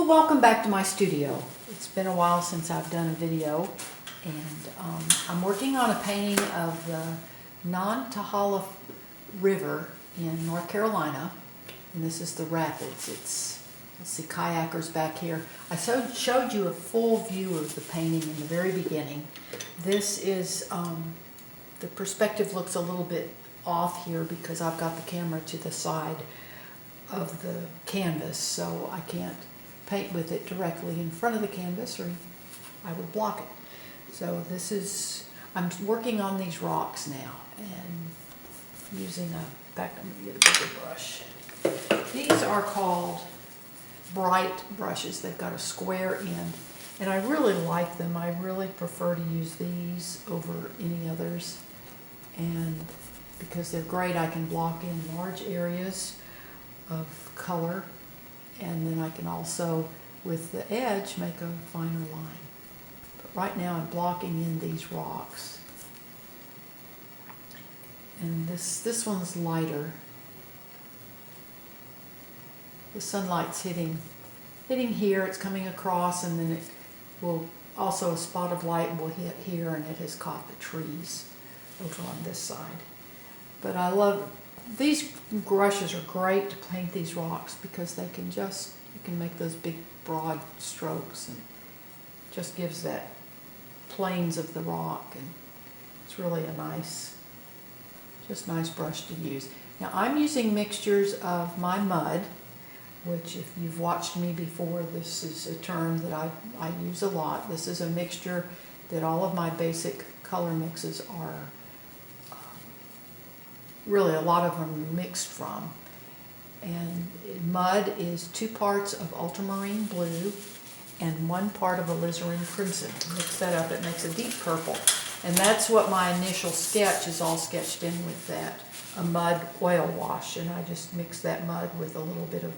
Well, welcome back to my studio. It's been a while since I've done a video, and I'm working on a painting of the Nantahala River in North Carolina, and this is the Rapids. Let's see, kayakers back here. I showed you a full view of the painting in the very beginning. This is, the perspective looks a little bit off here because I've got the camera to the side of the canvas, so I can't paint with it directly in front of the canvas or I would block it. So this is, I'm working on these rocks now and using a, in fact I'm going to get a bigger brush. These are called bright brushes. They've got a square end and I really like them. I really prefer to use these over any others, and because they're great I can block in large areas of color, and then I can also, with the edge, make a finer line. But right now I'm blocking in these rocks. And this one's lighter. The sunlight's hitting here, it's coming across, and then it will, also a spot of light will hit here, and it has caught the trees over on this side. But I love, these brushes are great to paint these rocks because they can just, you can make those big broad strokes and just gives that planes of the rock, and it's really a nice, just nice brush to use. Now I'm using mixtures of my mud, which if you've watched me before, this is a term that I use a lot. This is a mixture that all of my basic color mixes are, really a lot of them mixed from. And mud is 2 parts of ultramarine blue and 1 part of alizarin crimson. Mix that up, it makes a deep purple. And that's what my initial sketch is all sketched in with, that, a mud oil wash. And I just mix that mud with a little bit of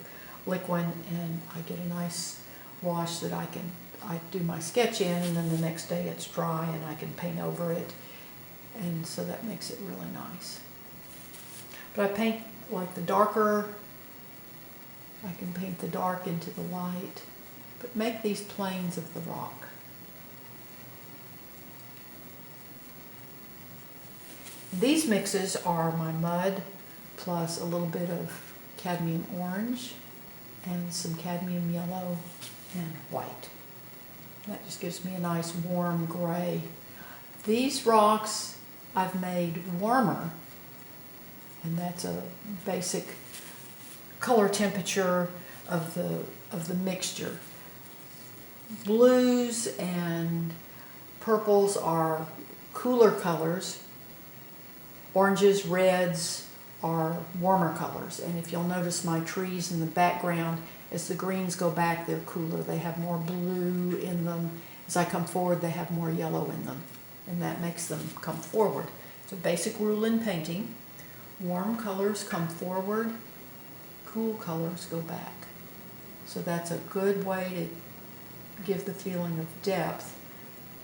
liquid and I get a nice wash that I do my sketch in, and then the next day it's dry and I can paint over it. And so that makes it really nice. But I paint like the darker, I can paint the dark into the light, but make these planes of the rock. These mixes are my mud plus a little bit of cadmium orange and some cadmium yellow and white. That just gives me a nice warm gray. These rocks I've made warmer, and that's a basic color temperature of the mixture. Blues and purples are cooler colors. Oranges, reds are warmer colors. And if you'll notice my trees in the background, as the greens go back, they're cooler. They have more blue in them. As I come forward, they have more yellow in them. And that makes them come forward. It's a basic rule in painting. Warm colors come forward, cool colors go back. So that's a good way to give the feeling of depth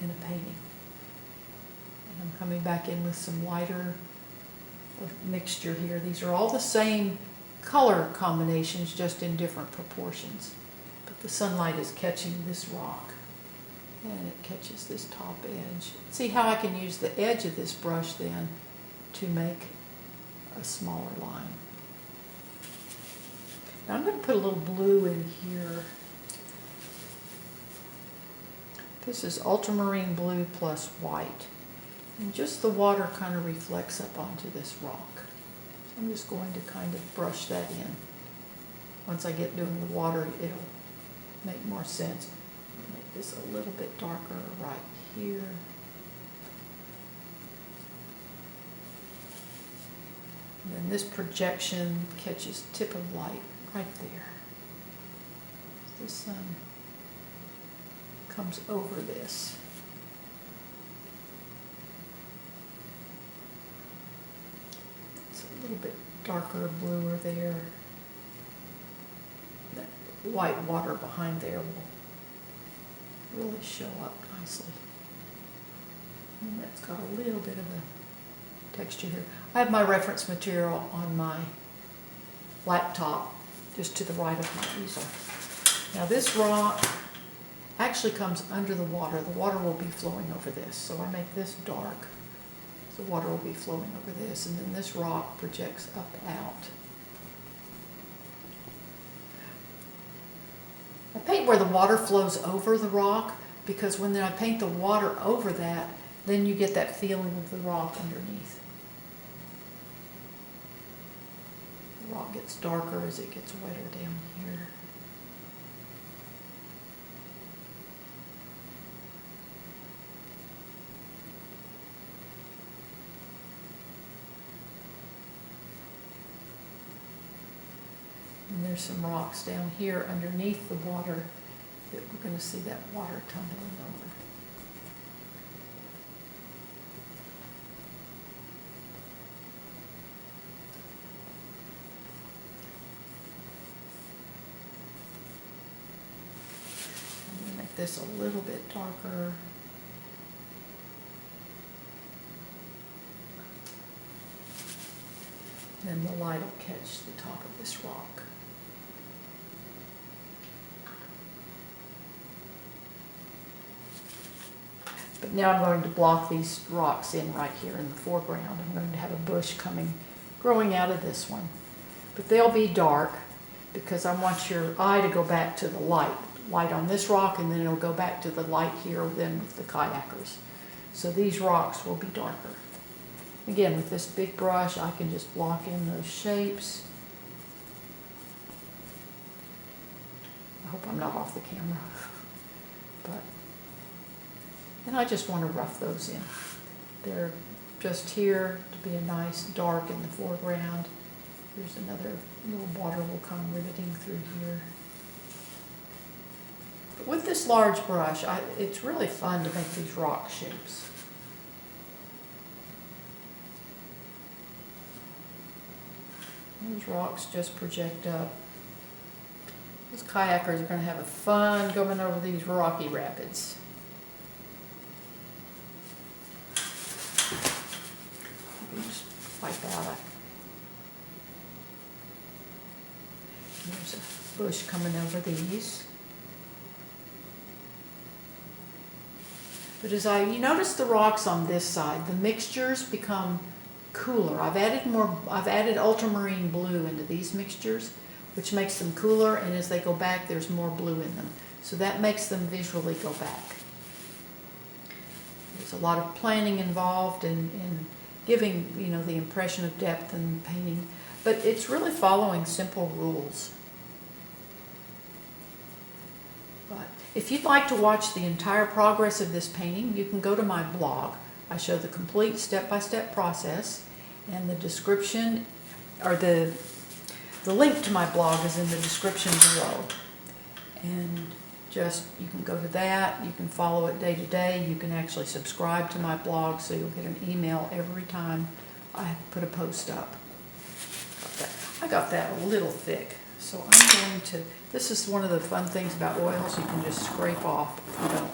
in a painting. And I'm coming back in with some lighter mixture here. These are all the same color combinations, just in different proportions. But the sunlight is catching this rock, and it catches this top edge. See how I can use the edge of this brush then to make a smaller line. Now I'm going to put a little blue in here. This is ultramarine blue plus white. And just the water kind of reflects up onto this rock. So I'm just going to kind of brush that in. Once I get doing the water, it'll make more sense. Make this a little bit darker right here. And then this projection catches tip of light right there. The sun comes over this. It's a little bit darker, bluer there. That white water behind there will really show up nicely. And that's got a little bit of a texture here. I have my reference material on my laptop just to the right of my easel. Now this rock actually comes under the water. The water will be flowing over this. So I make this dark. The water will be flowing over this, and then this rock projects up out. I paint where the water flows over the rock, because when I paint the water over that, then you get that feeling of the rock underneath. The rock gets darker as it gets wetter down here. And there's some rocks down here underneath the water that we're going to see that water tumbling over. I'm going to make this a little bit darker. Then the light will catch the top of this rock. But now I'm going to block these rocks in right here in the foreground. I'm going to have a bush growing out of this one. But they'll be dark because I want your eye to go back to the light on this rock, and then it'll go back to the light here then with the kayakers. So these rocks will be darker. Again, with this big brush, I can just block in those shapes. I hope I'm not off the camera. And I just want to rough those in. They're just here to be a nice dark in the foreground. There's another little water will come riveting through here. But with this large brush, it's really fun to make these rock shapes. Those rocks just project up. Those kayakers are going to have a fun going over these rocky rapids. Just wipe out. There's a bush coming over these. But you notice the rocks on this side, the mixtures become cooler. I've added ultramarine blue into these mixtures, which makes them cooler, and as they go back, there's more blue in them. So that makes them visually go back. There's a lot of planning involved in giving, the impression of depth in painting, but it's really following simple rules. But if you'd like to watch the entire progress of this painting, you can go to my blog. I show the complete step-by-step process, and the description, or the link to my blog is in the description below. And you can go to that, you can follow it day to day, you can actually subscribe to my blog so you'll get an email every time I put a post up. I got that a little thick, so I'm going to, this is one of the fun things about oils, you can just scrape off if you don't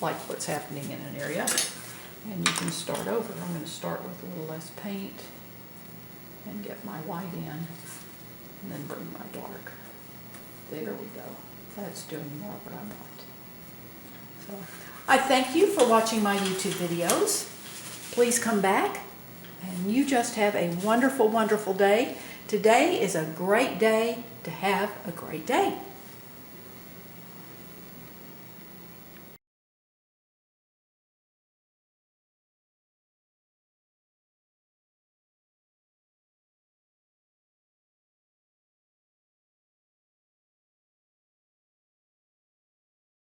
like what's happening in an area, and you can start over. I'm going to start with a little less paint and get my white in, and then bring my dark. There we go. That's doing more what I want. So I thank you for watching my YouTube videos. Please come back, and you just have a wonderful, wonderful day. Today is a great day to have a great day.